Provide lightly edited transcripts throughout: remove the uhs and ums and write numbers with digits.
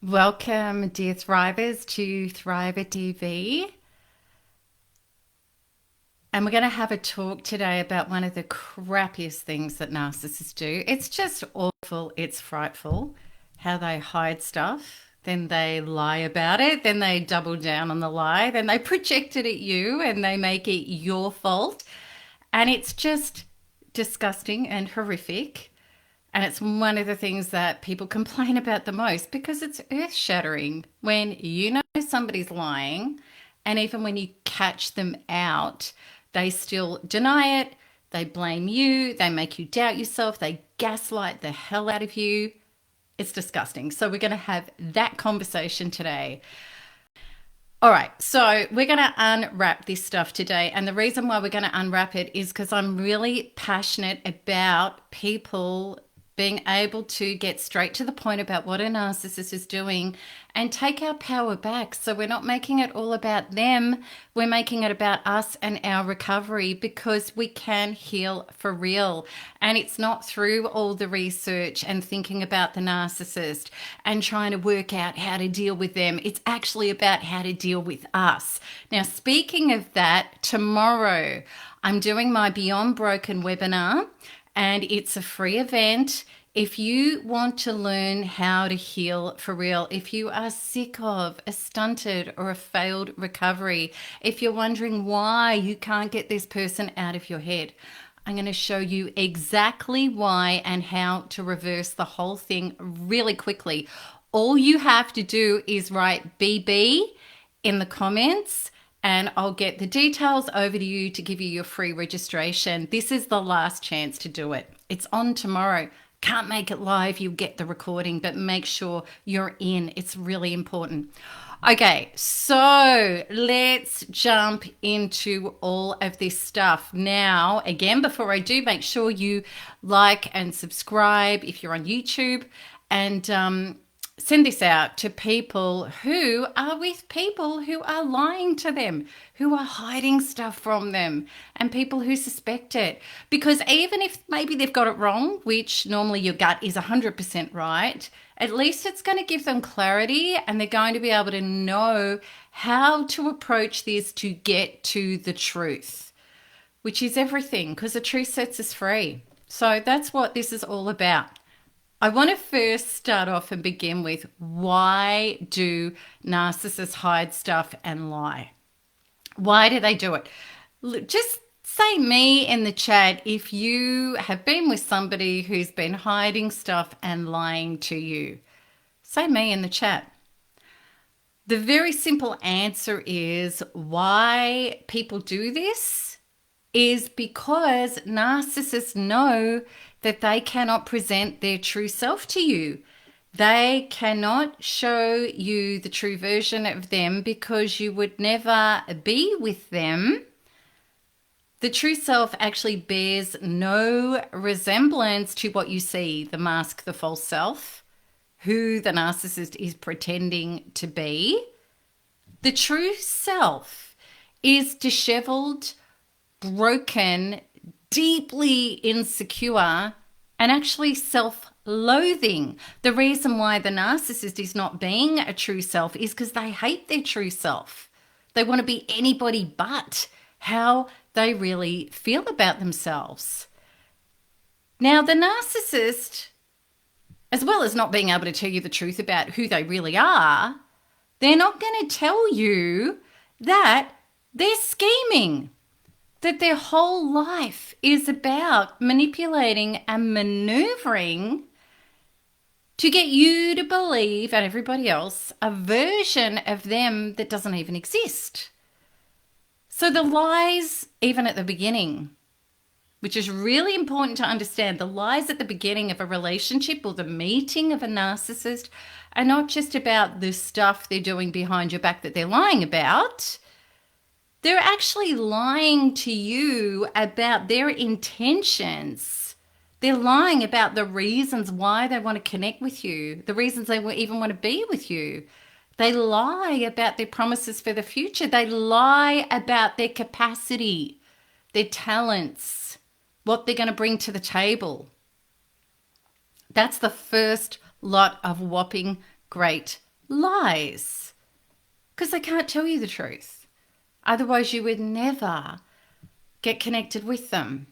Welcome, dear Thrivers, to Thriver TV. And we're going to have a talk today about one of the crappiest things that narcissists do. It's just awful. It's frightful how they hide stuff. Then they lie about it. Then they double down on the lie. Then they project it at you and they make it your fault. And it's just disgusting and horrific. And it's one of the things that people complain about the most because it's earth shattering when you know somebody's lying. And even when you catch them out, they still deny it. They blame you. They make you doubt yourself. They gaslight the hell out of you. It's disgusting. So, we're going to have that conversation today. All right, so we're going to unwrap this stuff today. And the reason why we're going to unwrap it is because I'm really passionate about people being able to get straight to the point about what a narcissist is doing and take our power back. So we're not making it all about them. We're making it about us and our recovery because we can heal for real. And it's not through all the research and thinking about the narcissist and trying to work out how to deal with them. It's actually about how to deal with us. Now, speaking of that, tomorrow I'm doing my Beyond Broken webinar. And it's a free event. If you want to learn how to heal for real, if you are sick of a stunted or a failed recovery, if you're wondering why you can't get this person out of your head, I'm going to show you exactly why and how to reverse the whole thing really quickly. All you have to do is write BB in the comments, and I'll get the details over to you to give you your free registration. This is the last chance to do it. It's on tomorrow. Can't make it live. You'll get the recording, but make sure you're in. It's really important. Okay, so let's jump into all of this stuff. Now, again, before I do, make sure you like and subscribe if you're on YouTube, and send this out to people who are with people who are lying to them, who are hiding stuff from them, and people who suspect it. Because even if maybe they've got it wrong, which normally your gut is 100% right, at least it's going to give them clarity and they're going to be able to know how to approach this to get to the truth, which is everything, because the truth sets us free. So that's what this is all about. I want to first start off and begin with, why do narcissists hide stuff and lie? Why do they do it? Just say me in the chat if you have been with somebody who's been hiding stuff and lying to you. Say me in the chat. The very simple answer is why people do this is because narcissists know that they cannot present their true self to you. They cannot show you the true version of them because you would never be with them. The true self actually bears no resemblance to what you see, the mask, the false self, who the narcissist is pretending to be. The true self is disheveled, broken, deeply insecure, and actually self-loathing. The reason why the narcissist is not being a true self is because they hate their true self. They want to be anybody but how they really feel about themselves. Now, the narcissist, as well as not being able to tell you the truth about who they really are, they're not going to tell you that they're scheming, that their whole life is about manipulating and maneuvering to get you to believe, and everybody else, a version of them that doesn't even exist. So the lies, even at the beginning, which is really important to understand, the lies at the beginning of a relationship or the meeting of a narcissist are not just about the stuff they're doing behind your back that they're lying about. They're actually lying to you about their intentions. They're lying about the reasons why they want to connect with you, the reasons they even want to be with you. They lie about their promises for the future. They lie about their capacity, their talents, what they're going to bring to the table. That's the first lot of whopping great lies, because they can't tell you the truth. Otherwise, you would never get connected with them.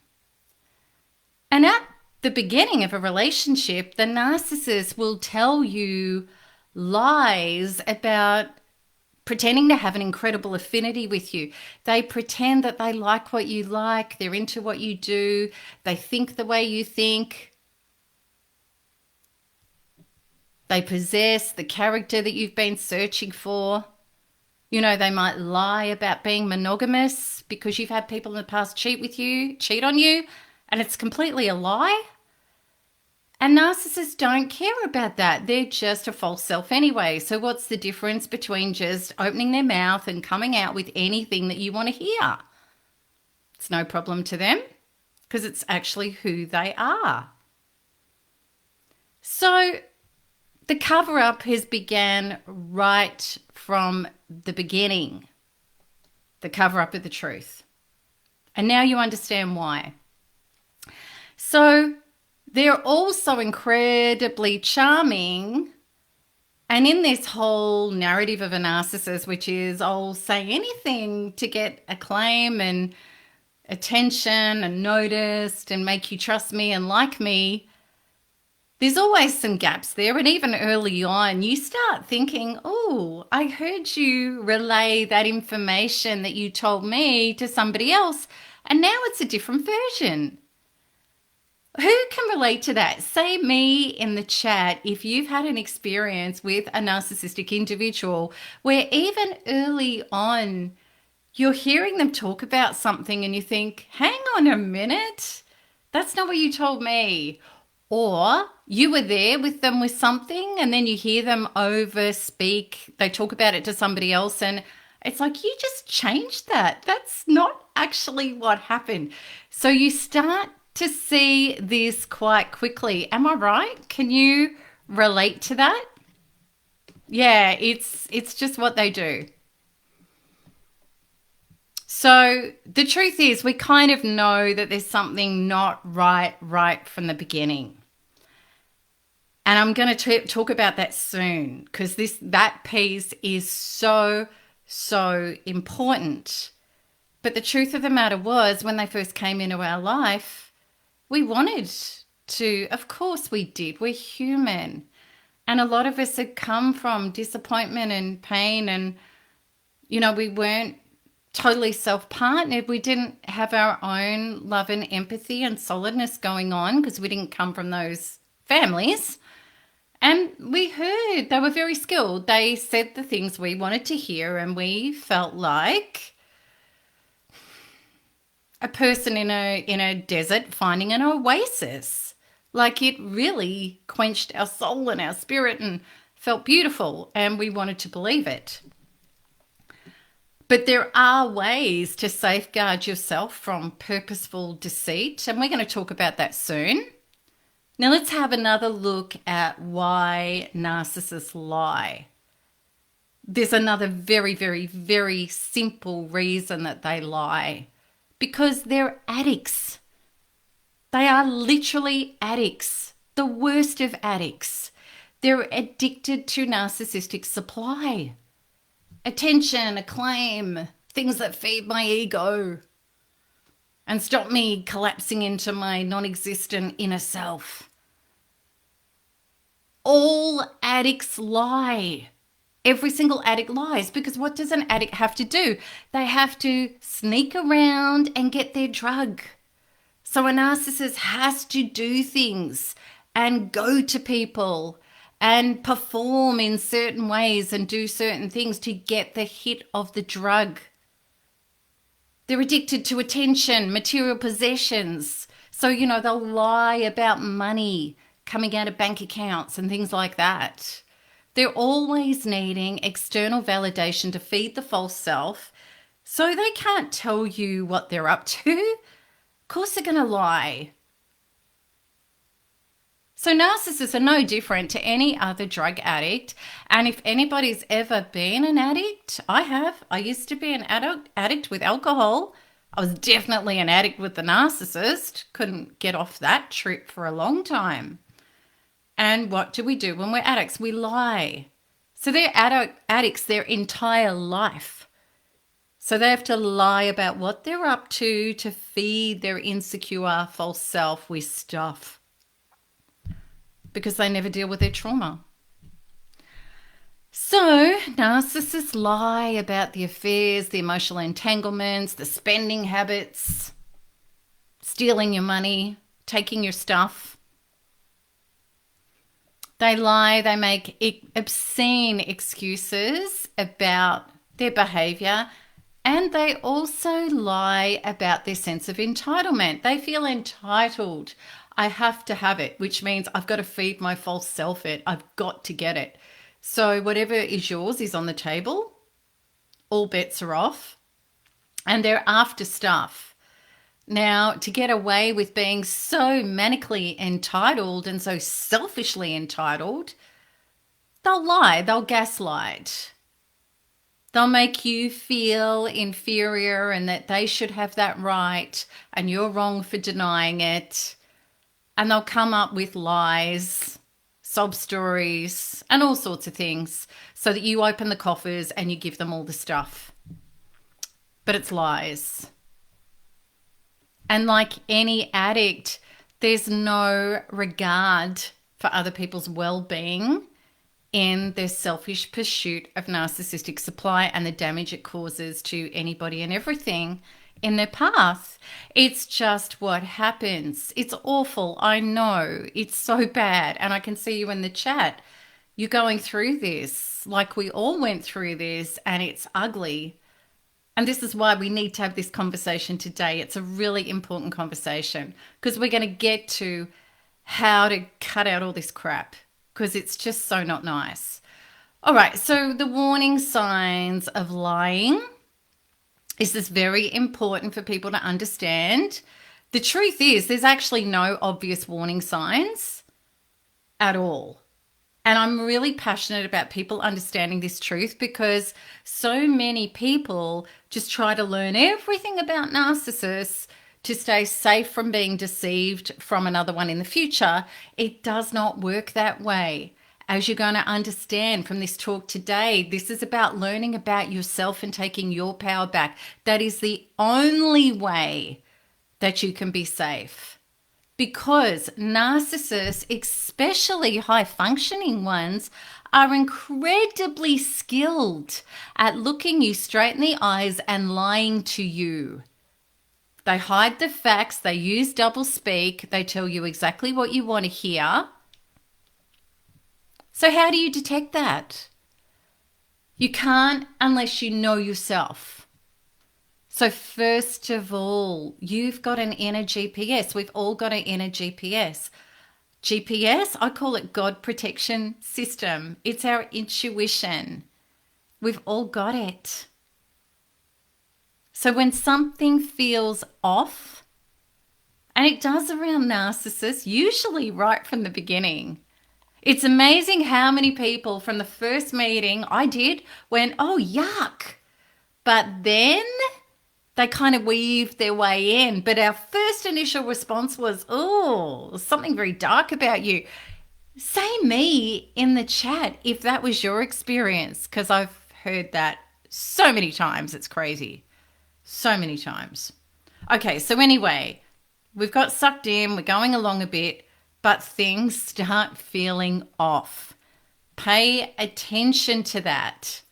And at the beginning of a relationship, the narcissist will tell you lies about pretending to have an incredible affinity with you. They pretend that they like what you like, they're into what you do, they think the way you think. They possess the character that you've been searching for. You know, they might lie about being monogamous because you've had people in the past cheat on you, and it's completely a lie. And narcissists don't care about that. They're just a false self anyway. So what's the difference between just opening their mouth and coming out with anything that you want to hear? It's no problem to them because it's actually who they are. So the cover-up has began right from the beginning. The cover-up of the truth. And now you understand why. So they're also incredibly charming. And in this whole narrative of a narcissist, which is, I'll say anything to get acclaim and attention and noticed and make you trust me and like me, there's always some gaps there. And even early on, you start thinking, oh, I heard you relay that information that you told me to somebody else, and now it's a different version. Who can relate to that? Say me in the chat if you've had an experience with a narcissistic individual where even early on you're hearing them talk about something and you think, hang on a minute, that's not what you told me. Or you were there with them with something and then you hear them over speak, they talk about it to somebody else and it's like, you just changed that. That's not actually what happened. So you start to see this quite quickly. Am I right? Can you relate to that? Yeah, it's just what they do. So the truth is we kind of know that there's something not right from the beginning. And I'm going to talk about that soon because that piece is so important. But the truth of the matter was when they first came into our life, we wanted to, of course we did. We're human. And a lot of us had come from disappointment and pain and, you know, we weren't totally self-partnered. We didn't have our own love and empathy and solidness going on because we didn't come from those families. And we heard they were very skilled. They said the things we wanted to hear and we felt like a person in a desert finding an oasis. Like it really quenched our soul and our spirit and felt beautiful and we wanted to believe it. But there are ways to safeguard yourself from purposeful deceit, and we're going to talk about that soon. Now let's have another look at why narcissists lie. There's another very simple reason that they lie. Because they're addicts. They are literally addicts, the worst of addicts. They're addicted to narcissistic supply. Attention, acclaim, things that feed my ego and stop me collapsing into my non-existent inner self. All addicts lie. Every single addict lies because what does an addict have to do? They have to sneak around and get their drug. So a narcissist has to do things and go to people and perform in certain ways and do certain things to get the hit of the drug. They're addicted to attention, material possessions. So, you know, they'll lie about money coming out of bank accounts and things like that. They're always needing external validation to feed the false self, so they can't tell you what they're up to. Of course they're going to lie. So narcissists are no different to any other drug addict. And if anybody's ever been an addict, I have. I used to be an addict with alcohol. I was definitely an addict with the narcissist. Couldn't get off that trip for a long time. And what do we do when we're addicts? We lie. So they're addicts their entire life. So they have to lie about what they're up to feed their insecure false self with stuff because they never deal with their trauma. So narcissists lie about the affairs, the emotional entanglements, the spending habits, stealing your money, taking your stuff. They lie, they make obscene excuses about their behavior, and they also lie about their sense of entitlement. They feel entitled. I have to have it, which means I've got to feed my false self it. I've got to get it. So whatever is yours is on the table. All bets are off. And they're after stuff. Now, to get away with being so manically entitled and so selfishly entitled, they'll lie, they'll gaslight. They'll make you feel inferior and that they should have that right and you're wrong for denying it. And they'll come up with lies, sob stories, and all sorts of things so that you open the coffers and you give them all the stuff. But it's lies. And like any addict, there's no regard for other people's well-being in their selfish pursuit of narcissistic supply and the damage it causes to anybody and everything in their path. It's just what happens. It's awful. I know. It's so bad. And I can see you in the chat. You're going through this like we all went through this, and it's ugly. And this is why we need to have this conversation today. It's a really important conversation because we're going to get to how to cut out all this crap because it's just so not nice. All right, so the warning signs of lying. This is very important for people to understand. The truth is there's actually no obvious warning signs at all. And I'm really passionate about people understanding this truth because so many people just try to learn everything about narcissists to stay safe from being deceived from another one in the future. It does not work that way. As you're going to understand from this talk today, this is about learning about yourself and taking your power back. That is the only way that you can be safe. Because narcissists, especially high-functioning ones, are incredibly skilled at looking you straight in the eyes and lying to you. They hide the facts, they use doublespeak, they tell you exactly what you want to hear. So how do you detect that? You can't unless you know yourself. So first of all, you've got an inner GPS. We've all got an inner GPS. GPS, I call it God protection system. It's our intuition. We've all got it. So when something feels off, and it does around narcissists, usually right from the beginning, it's amazing how many people from the first meeting I did went, oh, yuck. But then they kind of weaved their way in. But our first initial response was, oh, something very dark about you. Say me in the chat if that was your experience, because I've heard that so many times. It's crazy. So many times. Okay, so anyway, we've got sucked in. We're going along a bit. But things start feeling off. Pay attention to that.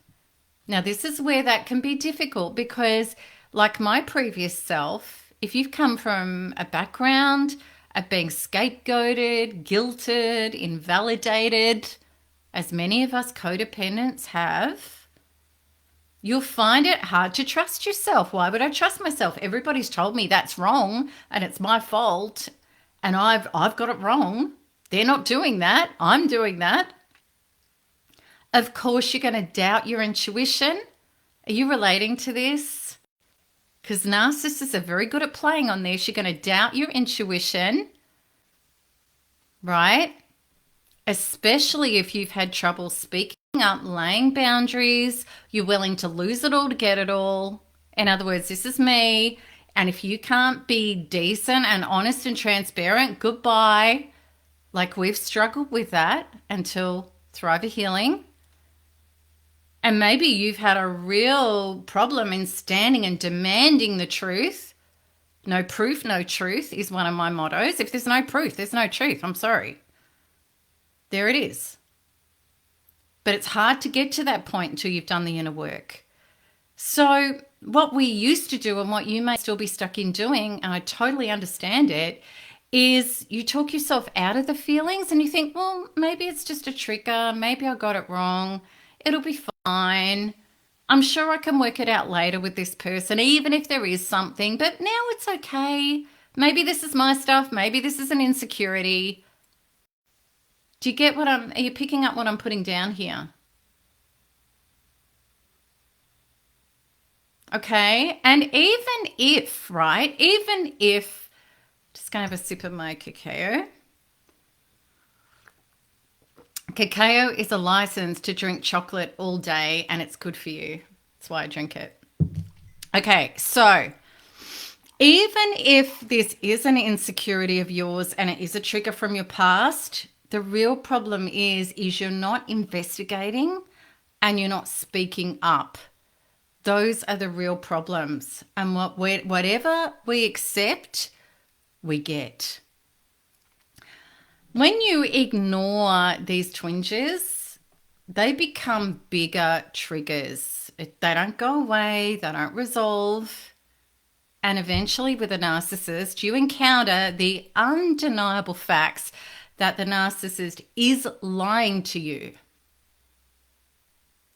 Now, this is where that can be difficult because, like my previous self, if you've come from a background of being scapegoated, guilted, invalidated, as many of us codependents have, you'll find it hard to trust yourself. Why would I trust myself? Everybody's told me that's wrong and it's my fault. And I've got it wrong. They're not doing that. I'm doing that. Of course, you're going to doubt your intuition. Are you relating to this? Because narcissists are very good at playing on this. You're going to doubt your intuition, right? Especially if you've had trouble speaking up, laying boundaries. You're willing to lose it all to get it all. In other words, this is me. And if you can't be decent and honest and transparent, goodbye. Like we've struggled with that until Thriver Healing. And maybe you've had a real problem in standing and demanding the truth. No proof, no truth is one of my mottos. If there's no proof, there's no truth. I'm sorry. There it is. But it's hard to get to that point until you've done the inner work. So what we used to do and what you may still be stuck in doing, and I totally understand it, is you talk yourself out of the feelings and you think, well, maybe it's just a trigger. Maybe I got it wrong. It'll be fine. I'm sure I can work it out later with this person, even if there is something, but now it's okay. Maybe this is my stuff. Maybe this is an insecurity. Do you get are you picking up what I'm putting down here? Okay. And even if, right, just going to have a sip of my cacao. Cacao is a license to drink chocolate all day and it's good for you. That's why I drink it. Okay, so even if this is an insecurity of yours and it is a trigger from your past, the real problem is you're not investigating and you're not speaking up. Those are the real problems. And whatever we accept, we get. When you ignore these twinges, they become bigger triggers. They don't go away, they don't resolve. And eventually with a narcissist, you encounter the undeniable facts that the narcissist is lying to you.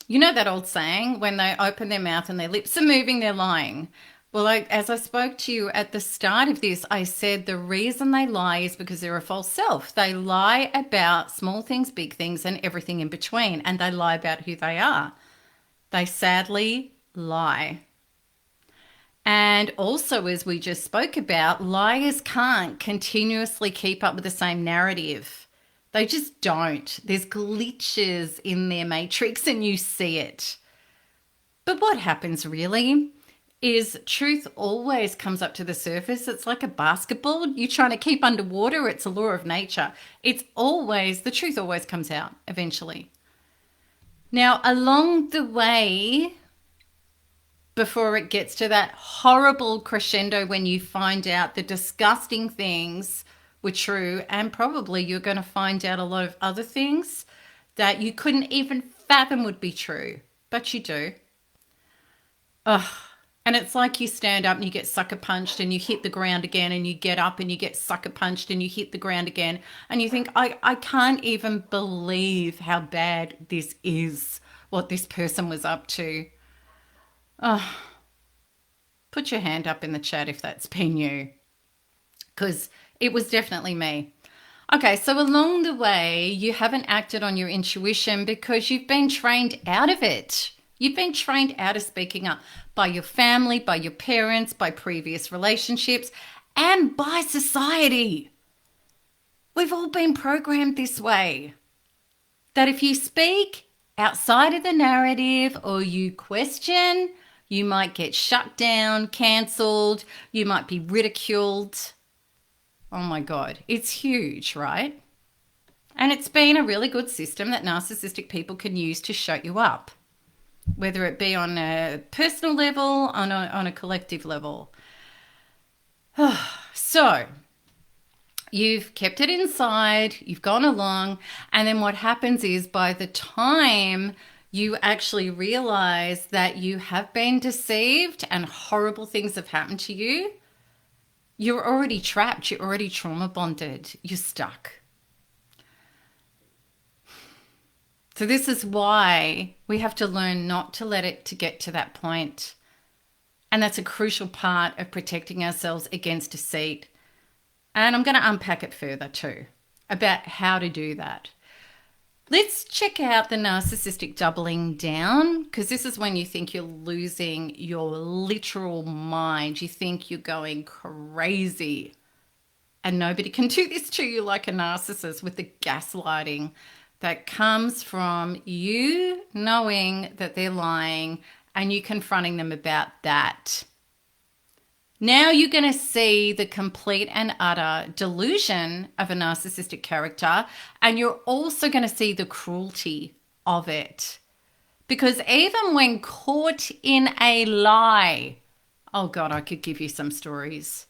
You know that old saying, when they open their mouth and their lips are moving, they're lying. Well, as I spoke to you at the start of this, I said the reason they lie is because they're a false self. They lie about small things, big things, and everything in between, and they lie about who they are. They sadly lie. And also, as we just spoke about, liars can't continuously keep up with the same narrative. They just don't. There's glitches in their matrix and you see it. But what happens really is truth always comes up to the surface. It's like a basketball you're trying to keep underwater. It's a law of nature. The truth always comes out eventually. Now, along the way, before it gets to that horrible crescendo when you find out the disgusting things were true, and probably you're going to find out a lot of other things that you couldn't even fathom would be true, but you do. Ugh. And it's like you stand up and you get sucker punched and you hit the ground again, and you get up and you get sucker punched and you hit the ground again. And you think, I can't even believe how bad this is, what this person was up to. Oh, put your hand up in the chat if that's been you, because it was definitely me. Okay, so along the way, you haven't acted on your intuition because you've been trained out of it. You've been trained out of speaking up by your family, by your parents, by previous relationships, and by society. We've all been programmed this way, that if you speak outside of the narrative or you question, you might get shut down, cancelled, you might be ridiculed. Oh my God, it's huge, right? And it's been a really good system that narcissistic people can use to shut you up, whether it be on a personal level, on a collective level. So you've kept it inside, you've gone along, and then what happens is by the time you actually realize that you have been deceived and horrible things have happened to you, you're already trapped, you're already trauma bonded, you're stuck. So this is why we have to learn not to let it to get to that point. And that's a crucial part of protecting ourselves against deceit. And I'm going to unpack it further too, about how to do that. Let's check out the narcissistic doubling down, because this is when you think you're losing your literal mind. You think you're going crazy. And nobody can do this to you like a narcissist, with the gaslighting that comes from you knowing that they're lying and you confronting them about that. Now you're going to see the complete and utter delusion of a narcissistic character, and you're also going to see the cruelty of it, Because even when caught in a lie, oh God, I could give you some stories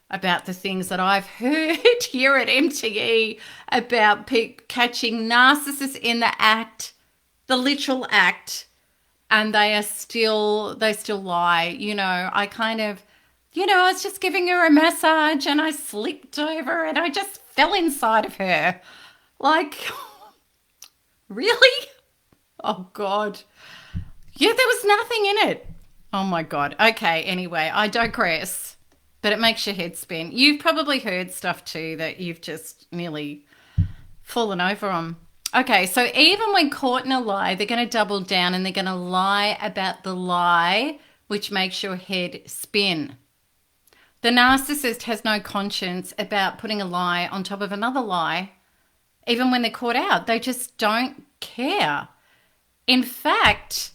about the things that I've heard here at MTE about catching narcissists in the act, the literal act, and they still lie. I was just giving her a massage and I slipped over and I just fell inside of her. Like, really? Oh God. Yeah, there was nothing in it. Oh my God. Okay, anyway, I digress. But it makes your head spin. You've probably heard stuff too that you've just nearly fallen over on. Okay, so even when caught in a lie, they're going to double down and they're going to lie about the lie, which makes your head spin. The narcissist has no conscience about putting a lie on top of another lie. Even when they're caught out, they just don't care. In fact,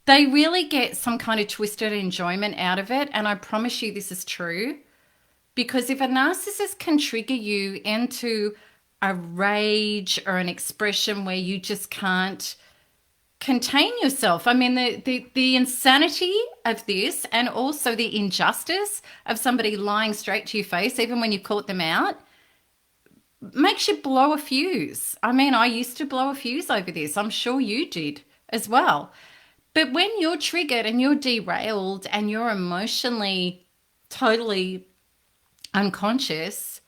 they really get some kind of twisted enjoyment out of it. And I promise you this is true. Because if a narcissist can trigger you into a rage or an expression where you just can't contain yourself. I mean, the insanity of this and also the injustice of somebody lying straight to your face, even when you've caught them out, makes you blow a fuse. I mean, I used to blow a fuse over this. I'm sure you did as well. But when you're triggered and you're derailed and you're emotionally totally unconscious,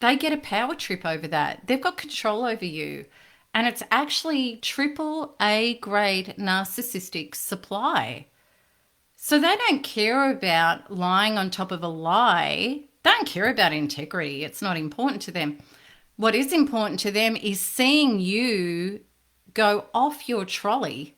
they get a power trip over that. They've got control over you. And it's actually AAA grade narcissistic supply. So they don't care about lying on top of a lie. They don't care about integrity. It's not important to them. What is important to them is seeing you go off your trolley.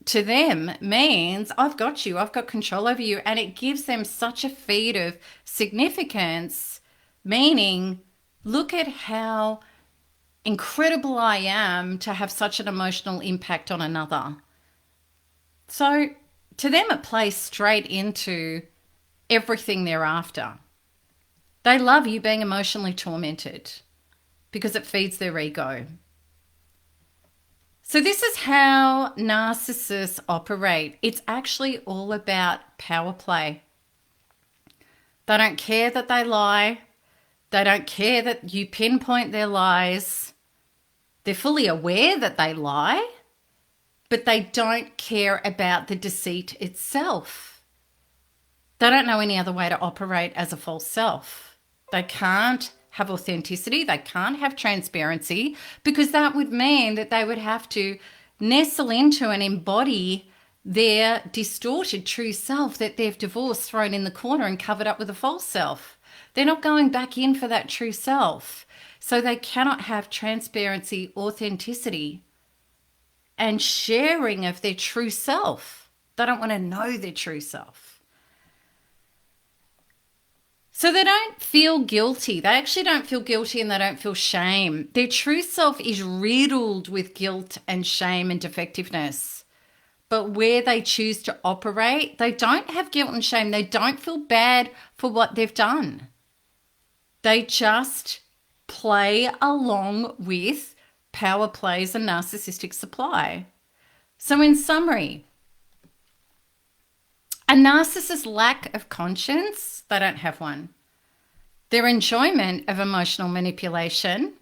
To them means I've got you, I've got control over you. And it gives them such a feed of significance, meaning look at how incredible I am to have such an emotional impact on another. So to them, it plays straight into everything they're after. They love you being emotionally tormented because it feeds their ego. So this is how narcissists operate. It's actually all about power play. They don't care that they lie. They don't care that you pinpoint their lies. They're fully aware that they lie, but they don't care about the deceit itself. They don't know any other way to operate as a false self. They can't have authenticity. They can't have transparency because that would mean that they would have to nestle into and embody their distorted true self that they've divorced, thrown in the corner and covered up with a false self. They're not going back in for that true self. So they cannot have transparency, authenticity, and sharing of their true self. They don't want to know their true self. So they don't feel guilty. They actually don't feel guilty and they don't feel shame. Their true self is riddled with guilt and shame and defectiveness. But where they choose to operate, they don't have guilt and shame. They don't feel bad for what they've done. They just play along with power plays and narcissistic supply. So in summary, a narcissist's lack of conscience, they don't have one. Their enjoyment of emotional manipulation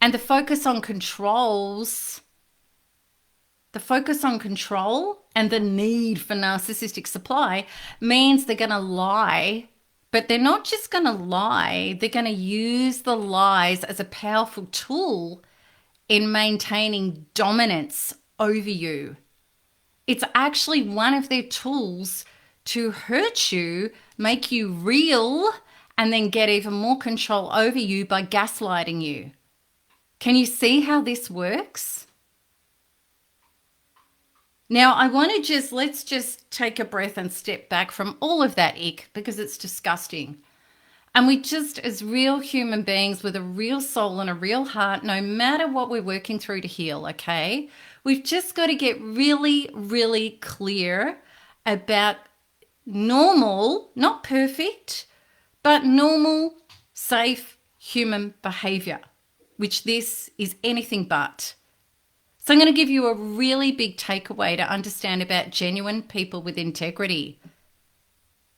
and the focus on controls, the focus on control and the need for narcissistic supply means they're going to lie. But they're not just going to lie, they're going to use the lies as a powerful tool in maintaining dominance over you. It's actually one of their tools to hurt you, make you real, and then get even more control over you by gaslighting you. Can you see how this works? Now, I want to let's just take a breath and step back from all of that ick because it's disgusting. And we just, as real human beings with a real soul and a real heart, no matter what we're working through to heal, okay? We've just got to get really, really clear about normal, not perfect, but normal, safe human behavior, which this is anything but. So I'm going to give you a really big takeaway to understand about genuine people with integrity.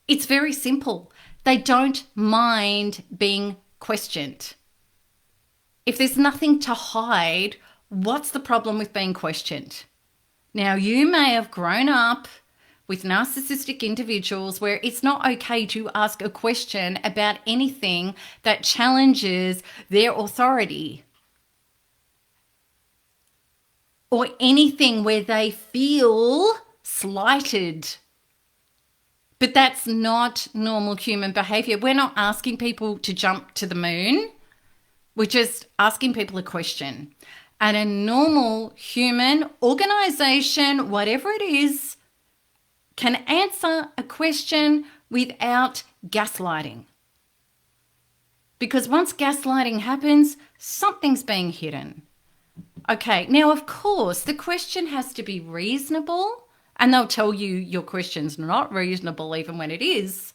It's very simple. They don't mind being questioned. If there's nothing to hide, what's the problem with being questioned? Now, you may have grown up with narcissistic individuals where it's not okay to ask a question about anything that challenges their authority or anything where they feel slighted. But that's not normal human behavior. We're not asking people to jump to the moon. We're just asking people a question. And a normal human organization, whatever it is, can answer a question without gaslighting. Because once gaslighting happens, something's being hidden. Okay, now of course, the question has to be reasonable, and they'll tell you your question's not reasonable even when it is.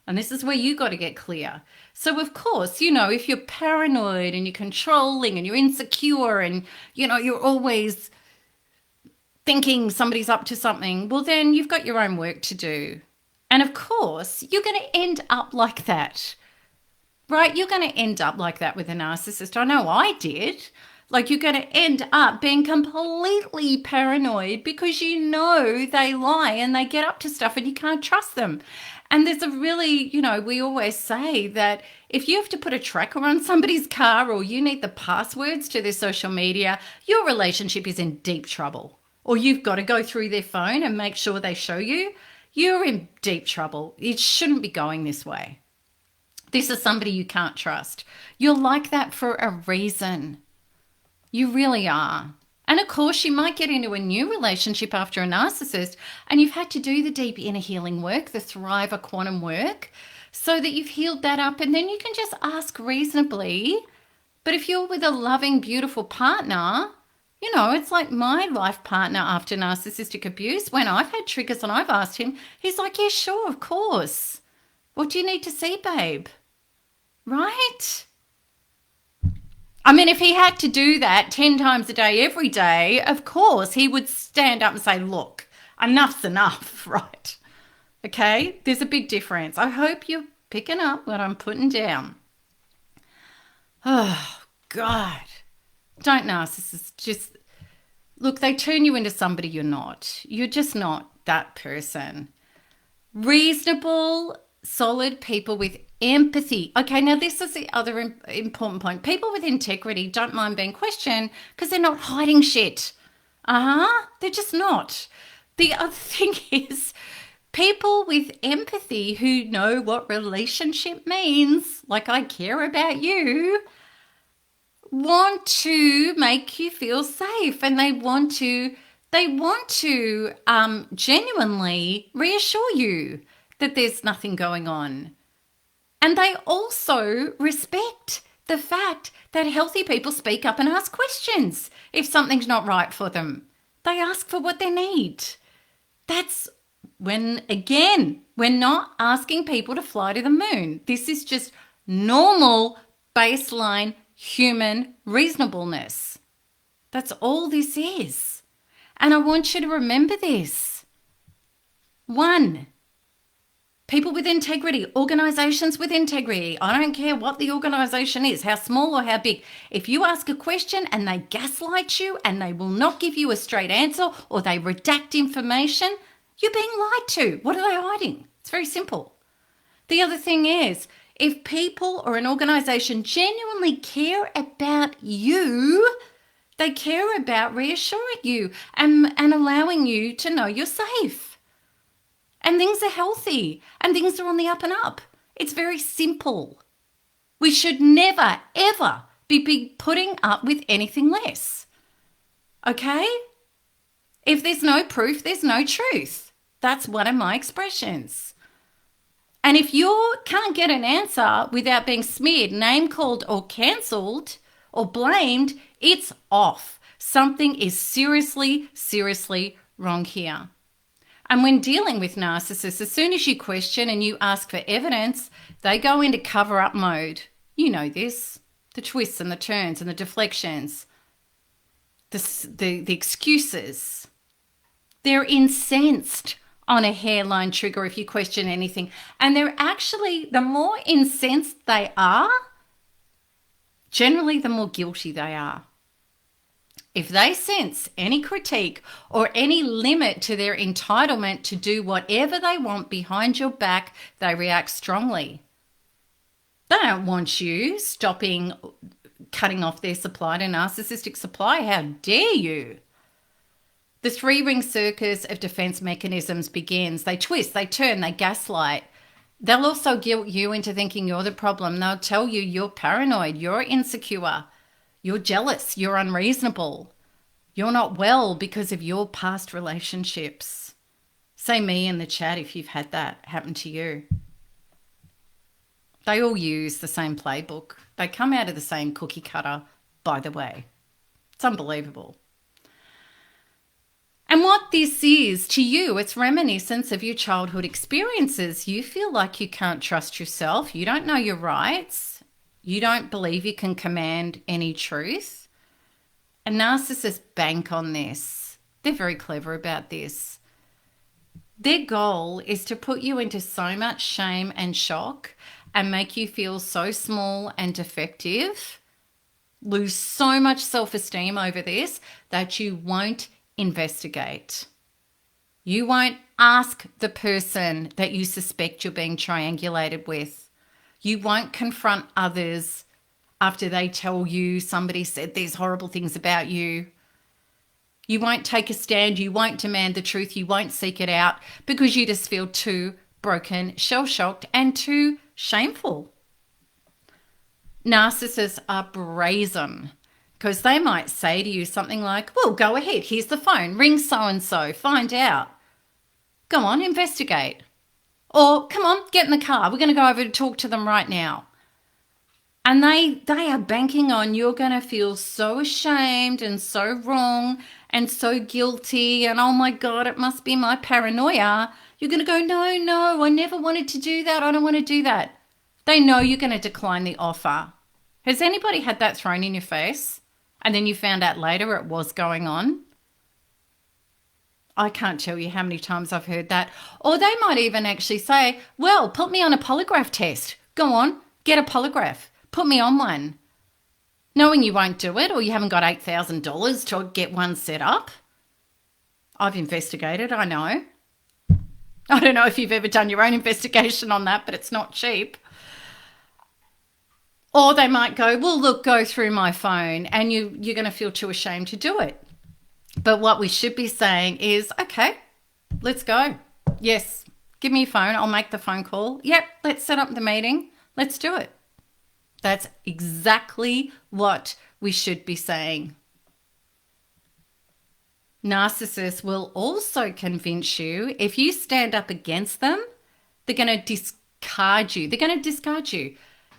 And this is where you got to get clear. So of course, if you're paranoid and you're controlling and you're insecure and, you're always thinking somebody's up to something, well, then you've got your own work to do. And of course, you're going to end up like that, right? You're going to end up like that with a narcissist. I know I did. Like, you're going to end up being completely paranoid because they lie and they get up to stuff and you can't trust them. And there's a really, we always say that if you have to put a tracker on somebody's car or you need the passwords to their social media, your relationship is in deep trouble. Or you've got to go through their phone and make sure they show you, you're in deep trouble. It shouldn't be going this way. This is somebody you can't trust. You're like that for a reason. You really are. And of course, you might get into a new relationship after a narcissist and you've had to do the deep inner healing work, the Thriver quantum work, so that you've healed that up, and then you can just ask reasonably. But if you're with a loving, beautiful partner, it's like my life partner after narcissistic abuse. When I've had triggers and I've asked him, he's like, yeah, sure, of course. What do you need to see, babe? Right? I mean, if he had to do that 10 times a day, every day, of course, he would stand up and say, look, enough's enough, right? Okay? There's a big difference. I hope you're picking up what I'm putting down. Oh, God. Don't narcissists just... Look, they turn you into somebody you're not. You're just not that person. Reasonable, solid people with empathy. Okay, now this is the other important point. People with integrity don't mind being questioned because they're not hiding shit. They're just not. The other thing is people with empathy who know what relationship means, like I care about you, want to make you feel safe, and they want to genuinely reassure you that there's nothing going on. And they also respect the fact that healthy people speak up and ask questions if something's not right for them. They ask for what they need. That's when, again, we're not asking people to fly to the moon. This is just normal baseline human reasonableness. That's all this is. And I want you to remember this. 1, people with integrity, organizations with integrity. I don't care what the organization is, how small or how big. If you ask a question and they gaslight you and they will not give you a straight answer or they redact information, you're being lied to. What are they hiding? It's very simple. The other thing is, if people or an organization genuinely care about you, they care about reassuring you and allowing you to know you're safe. And things are healthy and things are on the up and up. It's very simple. We should never, ever be putting up with anything less. Okay? If there's no proof, there's no truth. That's one of my expressions. And if you can't get an answer without being smeared, name-called or cancelled or blamed, it's off. Something is seriously, seriously wrong here. And when dealing with narcissists, as soon as you question and you ask for evidence, they go into cover-up mode. You know this, the twists and the turns and the deflections. the excuses. They're incensed on a hairline trigger if you question anything. And they're actually, the more incensed they are, generally the more guilty they are. If they sense any critique or any limit to their entitlement to do whatever they want behind your back, they react strongly. They don't want you cutting off their supply to narcissistic supply. How dare you? The three-ring circus of defense mechanisms begins. They twist, they turn, they gaslight. They'll also guilt you into thinking you're the problem. They'll tell you you're paranoid, you're insecure, you're jealous, you're unreasonable, you're not well because of your past relationships. Say me in the chat if you've had that happen to you. They all use the same playbook. They come out of the same cookie cutter, by the way. It's unbelievable. And what this is to you, it's reminiscence of your childhood experiences. You feel like you can't trust yourself. You don't know your rights. You don't believe you can command any truth. And narcissists bank on this. They're very clever about this. Their goal is to put you into so much shame and shock and make you feel so small and defective, lose so much self-esteem over this that you won't investigate. You won't ask the person that you suspect you're being triangulated with. You won't confront others after they tell you somebody said these horrible things about you. You won't take a stand. You won't demand the truth. You won't seek it out because you just feel too broken, shell-shocked, and too shameful. Narcissists are brazen because they might say to you something like, well, go ahead, here's the phone, ring so-and-so, find out. Go on, investigate. Or, come on, get in the car, we're going to go over to talk to them right now. And they are banking on you're going to feel so ashamed and so wrong and so guilty and, oh my God, it must be my paranoia. You're going to go, no, I never wanted to do that. I don't want to do that. They know you're going to decline the offer. Has anybody had that thrown in your face and then you found out later it was going on? I can't tell you how many times I've heard that. Or they might even actually say, well, put me on a polygraph test. Go on, get a polygraph. Put me on one. Knowing you won't do it or you haven't got $8,000 to get one set up. I've investigated, I know. I don't know if you've ever done your own investigation on that, but it's not cheap. Or they might go, well, look, go through my phone, and you're going to feel too ashamed to do it. But what we should be saying is, okay, let's go. Yes, give me your phone. I'll make the phone call. Yep, let's set up the meeting. Let's do it. That's exactly what we should be saying. Narcissists will also convince you if you stand up against them, they're going to discard you. They're going to discard you.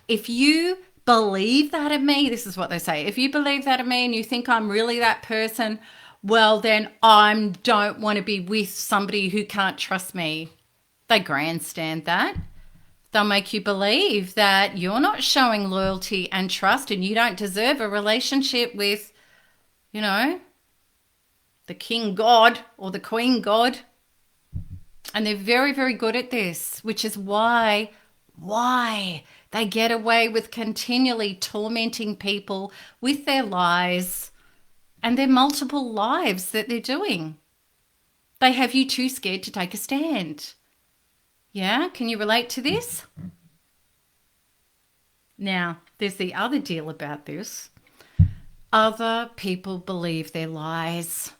If you believe that of me, this is what they say. If you believe that of me and you think I'm really that person, well, then I don't want to be with somebody who can't trust me. They grandstand that. They'll make you believe that you're not showing loyalty and trust and you don't deserve a relationship with, the king god or the queen god. And they're very, very good at this, which is why they get away with continually tormenting people with their lies and their multiple lives that they're doing. They have you too scared to take a stand. Yeah, can you relate to this? Now, there's the other deal about this. Other people believe their lies.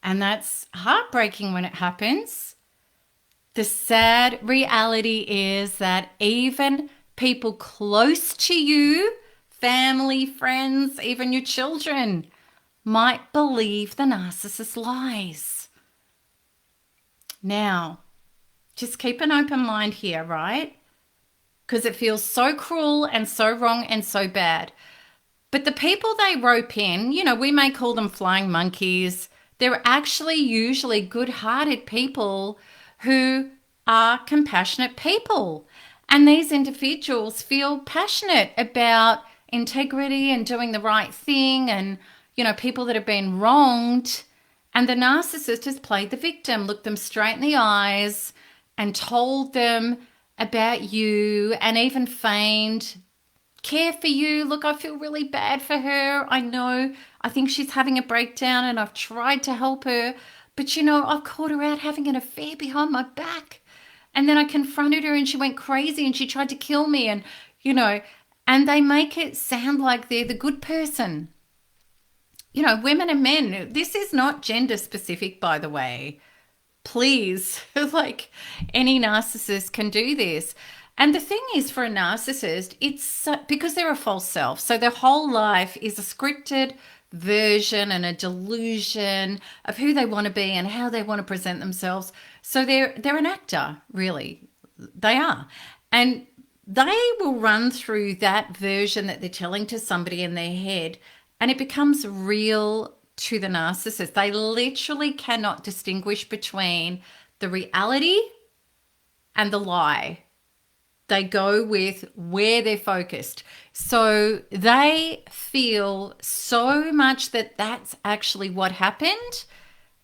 And that's heartbreaking when it happens. The sad reality is that even people close to you, family, friends, even your children, might believe the narcissist's lies. Now, just keep an open mind here, right? Because it feels so cruel and so wrong and so bad. But the people they rope in, we may call them flying monkeys. They're actually usually good-hearted people who are compassionate people. And these individuals feel passionate about integrity and doing the right thing, and, people that have been wronged. And the narcissist has played the victim, looked them straight in the eyes and told them about you, and even feigned care for you. Look, I feel really bad for her. I know. I think she's having a breakdown and I've tried to help her. But, I've caught her out having an affair behind my back. And then I confronted her and she went crazy and she tried to kill me. And, and they make it sound like they're the good person. Women and men, this is not gender specific, by the way. Please, like, any narcissist can do this. And the thing is, for a narcissist, it's because they're a false self. So their whole life is a scripted version and a delusion of who they want to be and how they want to present themselves. So they're an actor, really. They are. And they will run through that version that they're telling to somebody in their head, and it becomes real to the narcissist. They literally cannot distinguish between the reality and the lie. They go with where they're focused. So they feel so much that that's actually what happened,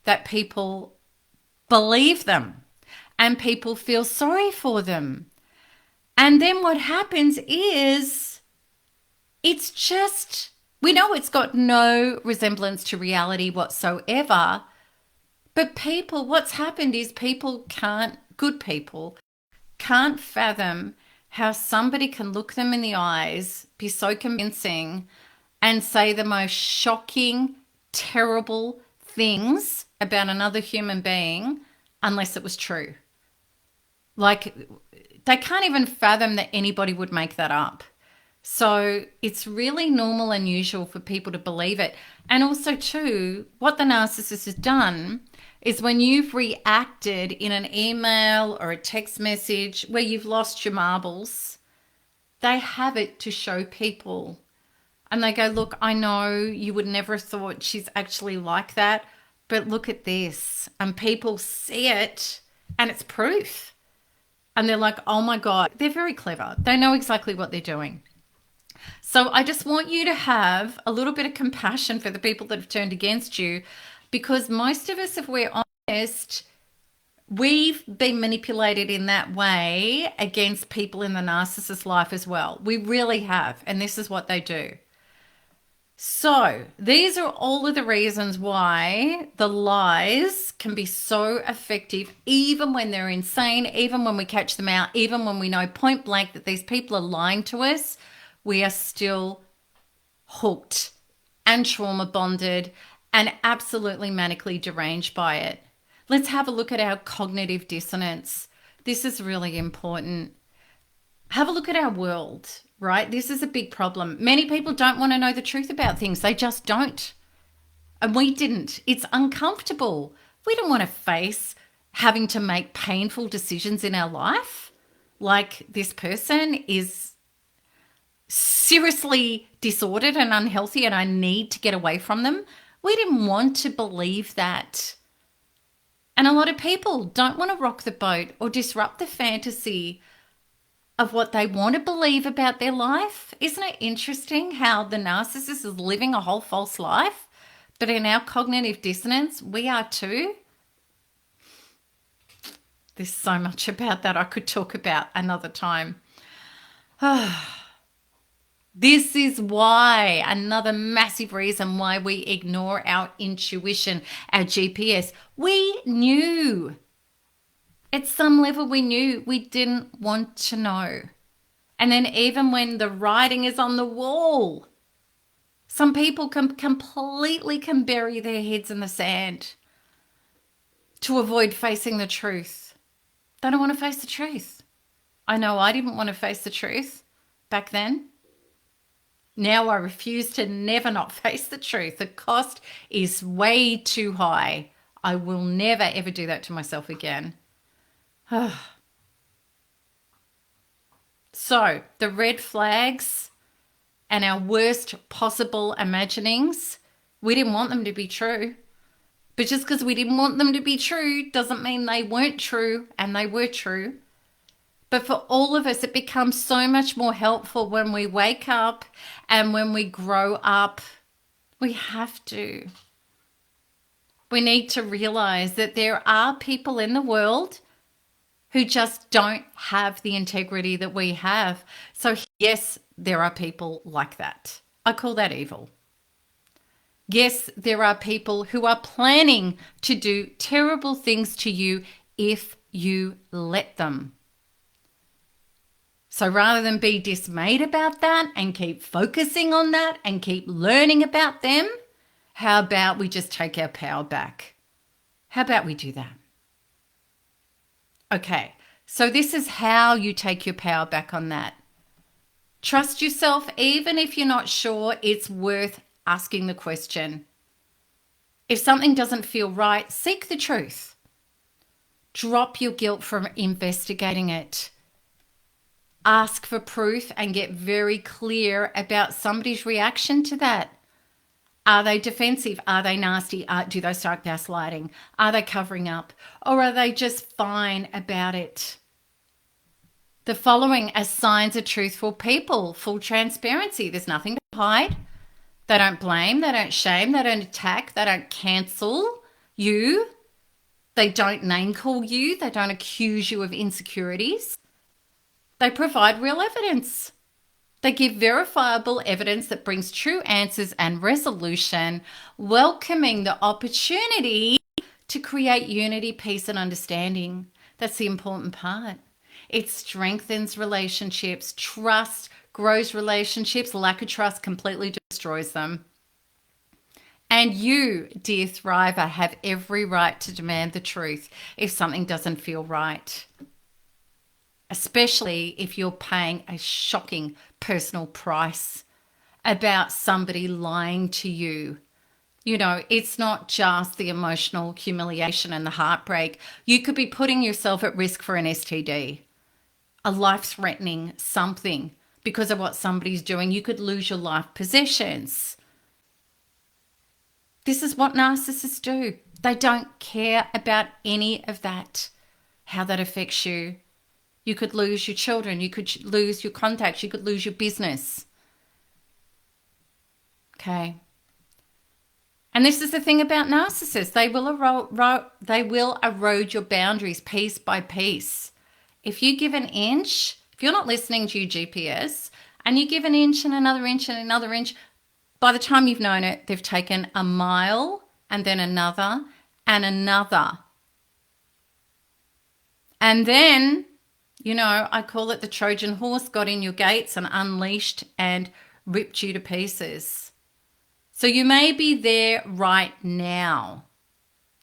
that people believe them and people feel sorry for them. And then what happens is it's just, we know it's got no resemblance to reality whatsoever. But people, what's happened is good people can't fathom how somebody can look them in the eyes, be so convincing, and say the most shocking, terrible things about another human being unless it was true. Like, they can't even fathom that anybody would make that up. So it's really normal and usual for people to believe it. And also, too, what the narcissist has done is when you've reacted in an email or a text message where you've lost your marbles, they have it to show people. And they go, look, I know you would never have thought she's actually like that, but look at this. And people see it and it's proof. And they're like, oh my God, they're very clever. They know exactly what they're doing. So I just want you to have a little bit of compassion for the people that have turned against you, because most of us, if we're honest, we've been manipulated in that way against people in the narcissist life as well. We really have. And this is what they do. So these are all of the reasons why the lies can be so effective, even when they're insane, even when we catch them out, even when we know point blank that these people are lying to us. We are still hooked and trauma bonded and absolutely manically deranged by it. Let's have a look at our cognitive dissonance. This is really important. Have a look at our world, right? This is a big problem. Many people don't want to know the truth about things. They just don't. And we didn't. It's uncomfortable. We don't want to face having to make painful decisions in our life. Like, this person is seriously disordered and unhealthy and I need to get away from them. We didn't want to believe that. And a lot of people don't want to rock the boat or disrupt the fantasy of what they want to believe about their life. Isn't it interesting how the narcissist is living a whole false life, but in our cognitive dissonance, we are too? There's so much about that I could talk about another time. This is why, another massive reason why we ignore our intuition, our GPS. We knew. At some level we knew. We didn't want to know. And then even when the writing is on the wall, some people completely bury their heads in the sand to avoid facing the truth. They don't want to face the truth. I know I didn't want to face the truth back then. Now I refuse to never not face the truth. The cost is way too high. I will never, ever do that to myself again. So the red flags and our worst possible imaginings, we didn't want them to be true. But just because we didn't want them to be true doesn't mean they weren't true, and they were true. But for all of us, it becomes so much more helpful when we wake up and when we grow up. We have to. We need to realize that there are people in the world who just don't have the integrity that we have. So, yes, there are people like that. I call that evil. Yes, there are people who are planning to do terrible things to you if you let them. So rather than be dismayed about that and keep focusing on that and keep learning about them, how about we just take our power back? How about we do that? Okay, so this is how you take your power back on that. Trust yourself, even if you're not sure. It's worth asking the question. If something doesn't feel right, seek the truth. Drop your guilt from investigating it. Ask for proof and get very clear about somebody's reaction to that. Are they defensive? Are they nasty? Do they start gaslighting? Are they covering up? Or are they just fine about it? The following are signs of truthful people: full transparency. There's nothing to hide. They don't blame. They don't shame. They don't attack. They don't cancel you. They don't name call you. They don't accuse you of insecurities. They provide real evidence. They give verifiable evidence that brings true answers and resolution, welcoming the opportunity to create unity, peace, and understanding. That's the important part. It strengthens relationships. Trust grows relationships. Lack of trust completely destroys them. And you, dear thriver, have every right to demand the truth if something doesn't feel right. Especially if you're paying a shocking personal price about somebody lying to you. You know, it's not just the emotional humiliation and the heartbreak. You could be putting yourself at risk for an STD, a life-threatening something because of what somebody's doing. You could lose your life possessions. This is what narcissists do. They don't care about any of that, how that affects you. You could lose your children. You could lose your contacts. You could lose your business. Okay. And this is the thing about narcissists. They will erode your boundaries piece by piece. If you give an inch, if you're not listening to your GPS, and you give an inch and another inch and another inch, by the time you've known it, they've taken a mile and then another and another. And then, you know, I call it the Trojan horse got in your gates and unleashed and ripped you to pieces. So you may be there right now.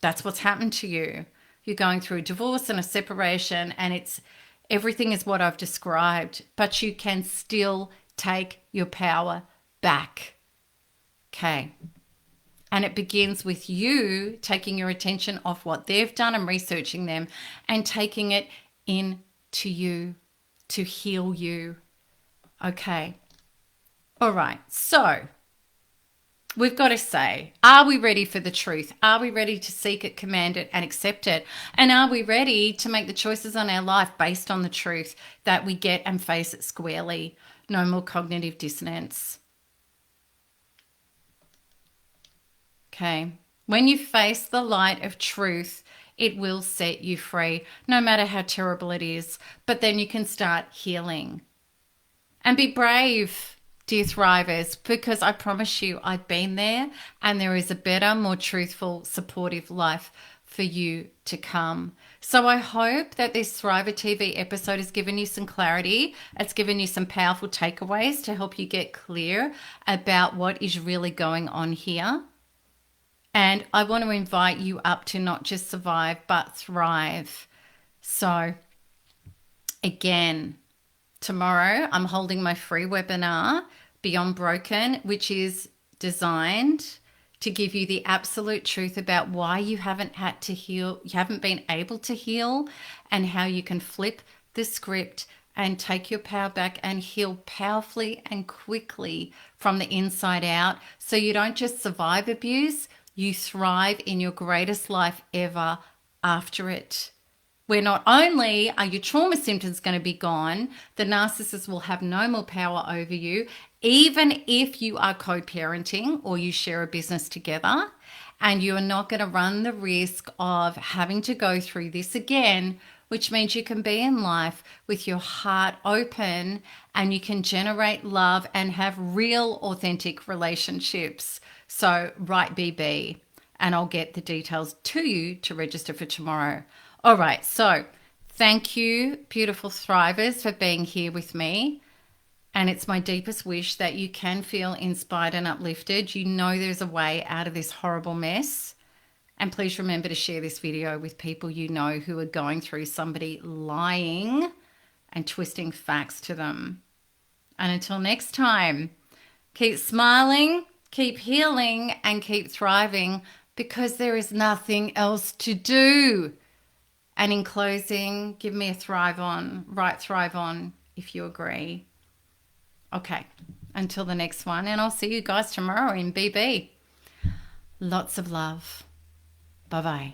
That's what's happened to you. You're going through a divorce and a separation, and everything is what I've described, but you can still take your power back. Okay. And it begins with you taking your attention off what they've done and researching them and taking it in to you to heal you. Okay. All right. So we've got to say, are we ready for the truth? Are we ready to seek it, command it, and accept it? And are we ready to make the choices on our life based on the truth that we get and face it squarely? No more cognitive dissonance. Okay. When you face the light of truth, it will set you free, no matter how terrible it is. But then you can start healing. And be brave, dear thrivers, because I promise you, I've been there, and there is a better, more truthful, supportive life for you to come. So I hope that this Thriver TV episode has given you some clarity. It's given you some powerful takeaways to help you get clear about what is really going on here. And I want to invite you up to not just survive, but thrive. So again, tomorrow I'm holding my free webinar, Beyond Broken, which is designed to give you the absolute truth about why you haven't had to heal, you haven't been able to heal, and how you can flip the script and take your power back and heal powerfully and quickly from the inside out. So you don't just survive abuse, you thrive in your greatest life ever after it. where not only are your trauma symptoms going to be gone, the narcissist will have no more power over you, even if you are co-parenting or you share a business together, and you are not going to run the risk of having to go through this again, which means you can be in life with your heart open and you can generate love and have real authentic relationships. So write BB and I'll get the details to you to register for tomorrow. All right, so thank you, beautiful thrivers, for being here with me. And it's my deepest wish that you can feel inspired and uplifted. You know there's a way out of this horrible mess. And please remember to share this video with people you know who are going through somebody lying and twisting facts to them. And until next time, keep smiling, keep healing, and keep thriving, because there is nothing else to do. And in closing, give me a thrive on, write thrive on if you agree. Okay, until the next one, and I'll see you guys tomorrow in BB. Lots of love. Bye-bye.